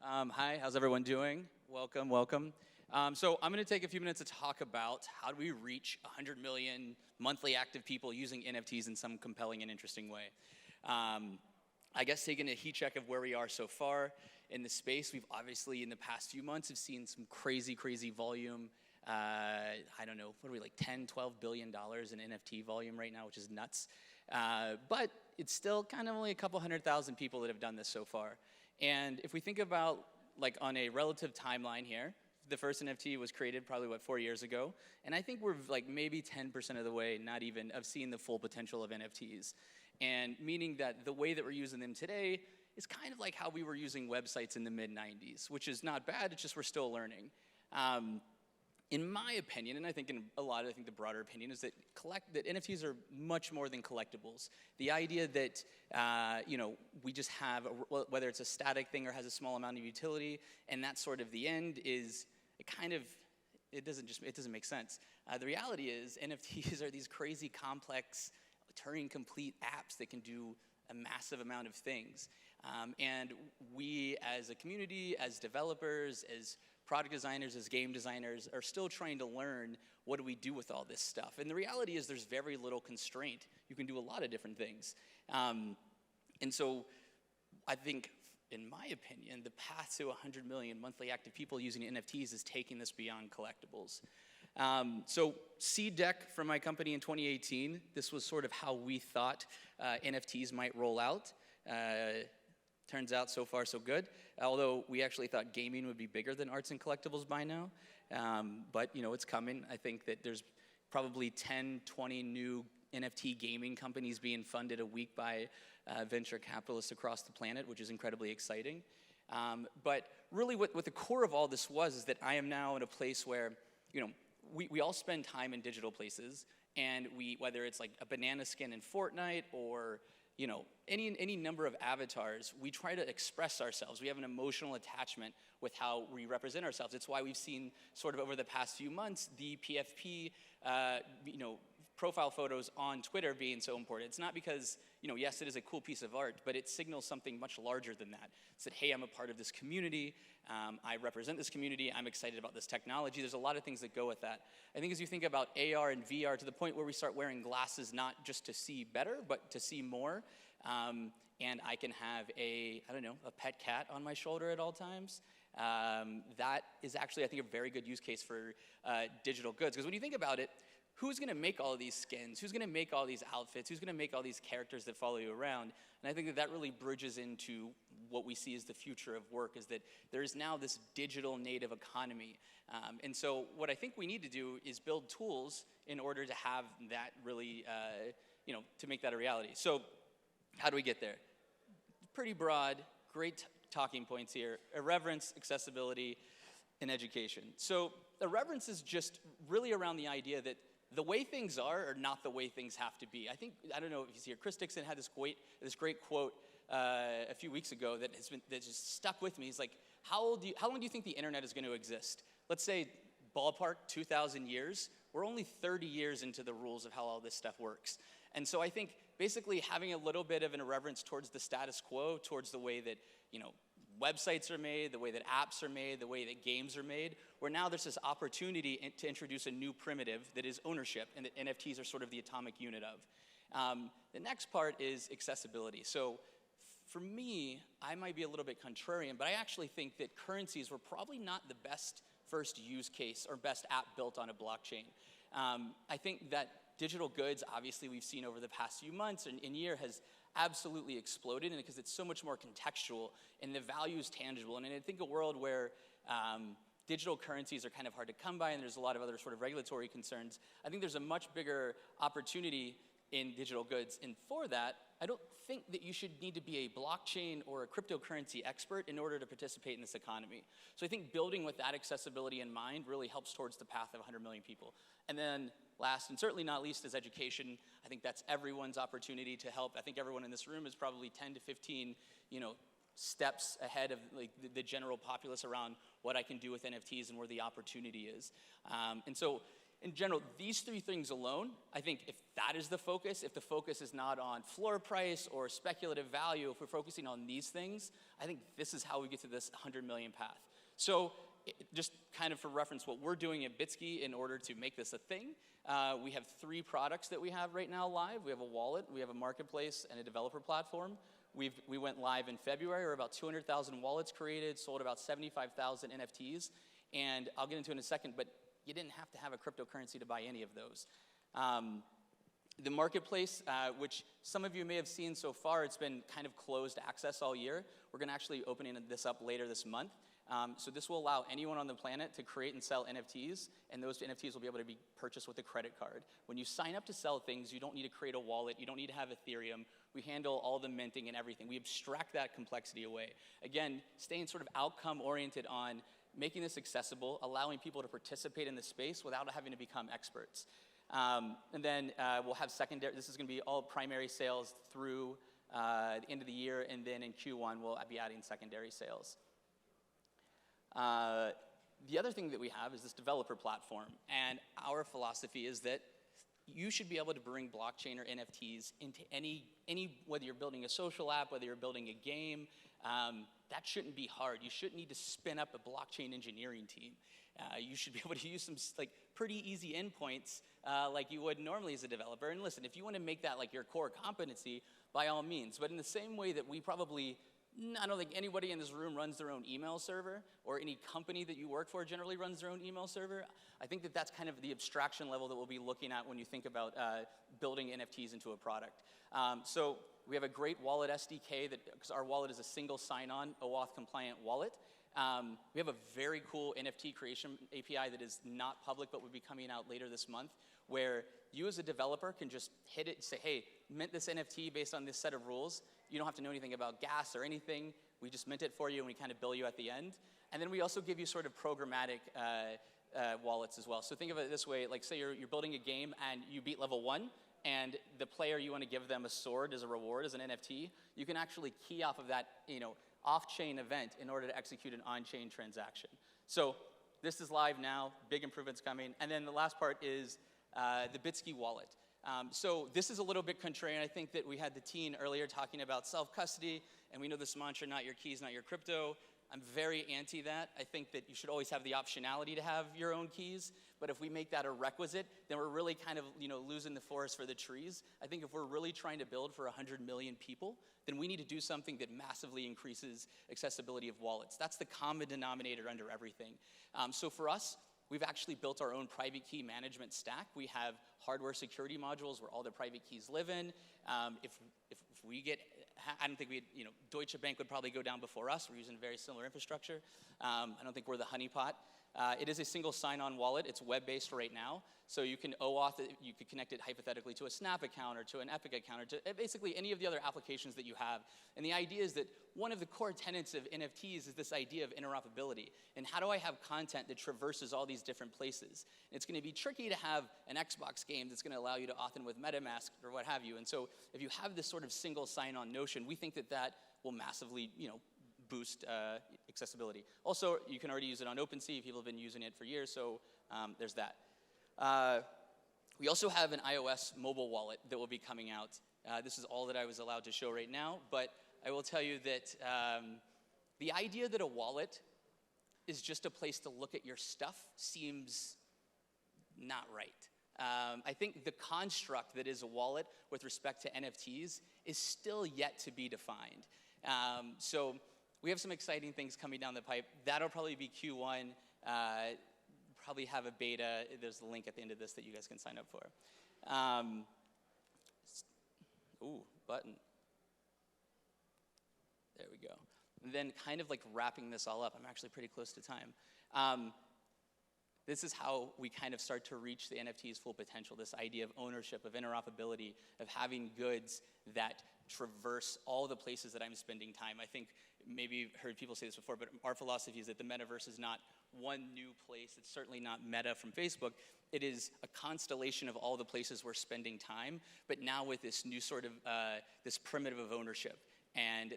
Hi, how's everyone doing? Welcome, welcome. So I'm going to take a few minutes to talk about how do we reach 100 million monthly active people using NFTs in some compelling and interesting way. I guess taking a heat check of where we are so far in the space, we've obviously in the past few months have seen some crazy volume. I don't know, what are we, like 10, $12 billion in NFT volume right now, which is nuts. But it's still kind of only a couple 100,000 people that have done this so far. And if we think about, like, on a relative timeline here, the first NFT was created probably, 4 years ago? And I think we're like maybe 10% of the way, not even, of seeing the full potential of NFTs. And meaning that the way that we're using them today is kind of like how we were using websites in the mid-90s, which is not bad, it's just we're still learning. In my opinion, and I think the broader opinion is that NFTs are much more than collectibles. The idea that we just have whether it's a static thing or has a small amount of utility, and that's sort of the end it doesn't make sense. The reality is NFTs are these crazy complex, Turing complete apps that can do a massive amount of things. And we as a community, as developers, as product designers, as game designers, are still trying to learn what do we do with all this stuff. And the reality is there's very little constraint. You can do a lot of different things. And so I think, in my opinion, the path to 100 million monthly active people using NFTs is taking this beyond collectibles. So seed deck from my company in 2018, this was sort of how we thought NFTs might roll out. Turns out so far so good, although we actually thought gaming would be bigger than arts and collectibles by now. But it's coming. I think that there's probably 10, 20 new NFT gaming companies being funded a week by venture capitalists across the planet, which is incredibly exciting. But really what the core of all this is that I am now in a place where we all spend time in digital places, and whether it's like a banana skin in Fortnite or any number of avatars, we try to express ourselves. We have an emotional attachment with how we represent ourselves. It's why we've seen sort of over the past few months the PFP, profile photos on Twitter being so important. It's not because, yes, it is a cool piece of art, but it signals something much larger than that. It's that, hey, I'm a part of this community. I represent this community. I'm excited about this technology. There's a lot of things that go with that. I think as you think about AR and VR to the point where we start wearing glasses not just to see better, but to see more, and I can have a pet cat on my shoulder at all times, that is actually, I think, a very good use case for digital goods. Because when you think about it, who's going to make all of these skins? Who's going to make all these outfits? Who's going to make all these characters that follow you around? And I think that really bridges into what we see as the future of work, is that there is now this digital native economy. And so what I think we need to do is build tools in order to have that really, to make that a reality. So how do we get there? Pretty broad, great talking points here: irreverence, accessibility, and education. So irreverence is just really around the idea that the way things are not the way things have to be. I don't know if you see here, Chris Dixon had this great quote a few weeks ago that just stuck with me. He's like, how long do you think the internet is going to exist? Let's say ballpark 2,000 years. We're only 30 years into the rules of how all this stuff works. And so I think basically having a little bit of an irreverence towards the status quo, towards the way that, websites are made, the way that apps are made, the way that games are made, where now there's this opportunity to introduce a new primitive that is ownership, and that NFTs are sort of the atomic unit of. The next part is accessibility. So for me, I might be a little bit contrarian, but I actually think that currencies were probably not the best first use case or best app built on a blockchain. I think that digital goods, obviously we've seen over the past few months and year, has absolutely exploded, and because it's so much more contextual and the value is tangible. And I think a world where digital currencies are kind of hard to come by and there's a lot of other sort of regulatory concerns, I think there's a much bigger opportunity in digital goods. And for that, I don't think that you should need to be a blockchain or a cryptocurrency expert in order to participate in this economy. So I think building with that accessibility in mind really helps towards the path of 100 million people. And then last, and certainly not least, is education. I think that's everyone's opportunity to help. I think everyone in this room is probably 10 to 15, steps ahead of like the general populace around what I can do with NFTs and where the opportunity is. And so in general, these three things alone, I think if that is the focus, if the focus is not on floor price or speculative value, if we're focusing on these things, I think this is how we get to this 100 million path. So just kind of for reference, what we're doing at Bitsky in order to make this a thing, we have 3 products that we have right now live. We have a wallet, we have a marketplace, and a developer platform. We went live in February. We're about 200,000 wallets created, sold about 75,000 NFTs, and I'll get into it in a second, but you didn't have to have a cryptocurrency to buy any of those. The marketplace, which some of you may have seen so far, it's been kind of closed access all year. We're going to actually open this up later this month. So this will allow anyone on the planet to create and sell NFTs, and those NFTs will be able to be purchased with a credit card. When you sign up to sell things, you don't need to create a wallet, you don't need to have Ethereum. We handle all the minting and everything. We abstract that complexity away. Again, staying sort of outcome-oriented on making this accessible, allowing people to participate in the space without having to become experts. And then we'll have secondary, this is going to be all primary sales through the end of the year, and then in Q1 we'll be adding secondary sales. The other thing that we have is this developer platform, and our philosophy is that you should be able to bring blockchain or NFTs into any whether you're building a social app, whether you're building a game, that shouldn't be hard. You shouldn't need to spin up a blockchain engineering team. You should be able to use some pretty easy endpoints like you would normally as a developer. And listen, if you want to make that like your core competency, by all means. But in the same way that we probably, I don't think anybody in this room runs their own email server, or any company that you work for generally runs their own email server. I think that that's kind of the abstraction level that we'll be looking at when you think about building NFTs into a product. So we have a great wallet SDK, because our wallet is a single sign-on, OAuth compliant wallet. We have a very cool NFT creation API that is not public, but will be coming out later this month, where you as a developer can just hit it and say, hey, mint this NFT based on this set of rules. You don't have to know anything about gas or anything. We just mint it for you, and we kind of bill you at the end. And then we also give you sort of programmatic wallets as well. So think of it this way, like say you're building a game and you beat level 1, and the player, you want to give them a sword as a reward, as an NFT. You can actually key off of that, off-chain event in order to execute an on-chain transaction. So this is live now, big improvements coming. And then the last part is the Bitsky Wallet. So this is a little bit contrarian. I think that we had the teen earlier talking about self-custody, and we know this mantra, not your keys, not your crypto. I'm very anti that. I think that you should always have the optionality to have your own keys, but if we make that a requisite, then we're really kind of losing the forest for the trees. I think if we're really trying to build for 100 million people, then we need to do something that massively increases accessibility of wallets. That's the common denominator under everything. So for us, we've actually built our own private key management stack. We have hardware security modules where all the private keys live in. If we get, I don't think Deutsche Bank would probably go down before us. We're using very similar infrastructure. I don't think we're the honeypot. It is a single sign-on wallet. It's web-based right now. So you can OAuth it. You could connect it hypothetically to a Snap account or to an Epic account or to basically any of the other applications that you have. And the idea is that one of the core tenets of NFTs is this idea of interoperability. And how do I have content that traverses all these different places? And it's going to be tricky to have an Xbox game that's going to allow you to auth in with MetaMask or what have you. And so if you have this sort of single sign-on notion, we think that that will massively, boost accessibility. Also, you can already use it on OpenSea. People have been using it for years, so there's that. We also have an iOS mobile wallet that will be coming out. This is all that I was allowed to show right now, but I will tell you that the idea that a wallet is just a place to look at your stuff seems not right. I think the construct that is a wallet with respect to NFTs is still yet to be defined. So we have some exciting things coming down the pipe. That'll probably be Q1. Probably have a beta. There's a link at the end of this that you guys can sign up for. Ooh, button. There we go. And then kind of like wrapping this all up, I'm actually pretty close to time. This is how we kind of start to reach the NFT's full potential, this idea of ownership, of interoperability, of having goods that traverse all the places that I'm spending time. I think maybe you've heard people say this before, but our philosophy is that the metaverse is not one new place. It's certainly not Meta from Facebook. It is a constellation of all the places we're spending time, but now with this new sort of, this primitive of ownership. And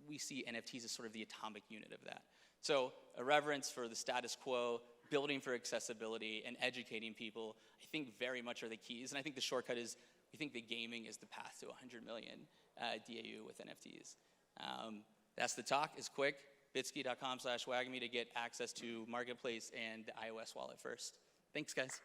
we see NFTs as sort of the atomic unit of that. So a reverence for the status quo, building for accessibility and educating people, I think very much are the keys. And I think the shortcut is, we think that gaming is the path to 100 million DAU with NFTs. That's the talk. It's quick. Bitsky.com/wagame to get access to Marketplace and the iOS wallet first. Thanks, guys.